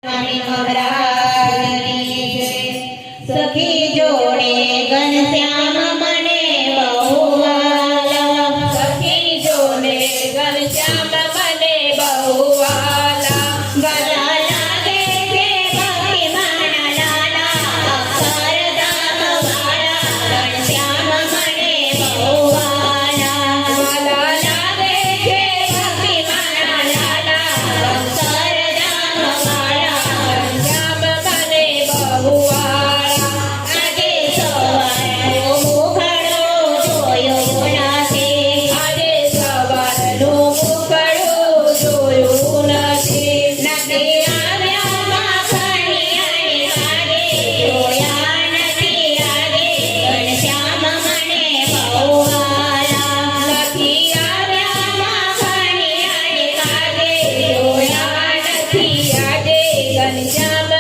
સ્વામી મહારાજની જય। સખી જોડે ઘનશ્યામ મને બહુ વાલા, સખી જોડે ઘનશ્યામ મને બહુ વાલા। વાલા લાગે છે ભક્તિ માના લાલા, અક્ષરધામ વાળા ઘનશ્યામ મને બહુ વાલા। વાલા લાગે છે ભક્તિ મારા લાલા, અક્ષરધામ વાળા ઘનશ્યામ મને બહુ વાલા। આજે સવારનો મુખડો જોયો નથી, આજે સવારનું મુખડું જોયું નથી। નથી આવ્યા માખણિયાને વાગે, જોયા નથી આજે ઘનશ્યામ મને બહુ વાલા। નથી આવ્યા માખણિયાને વાગે, જોયા નથી આજે ઘનશ્યામ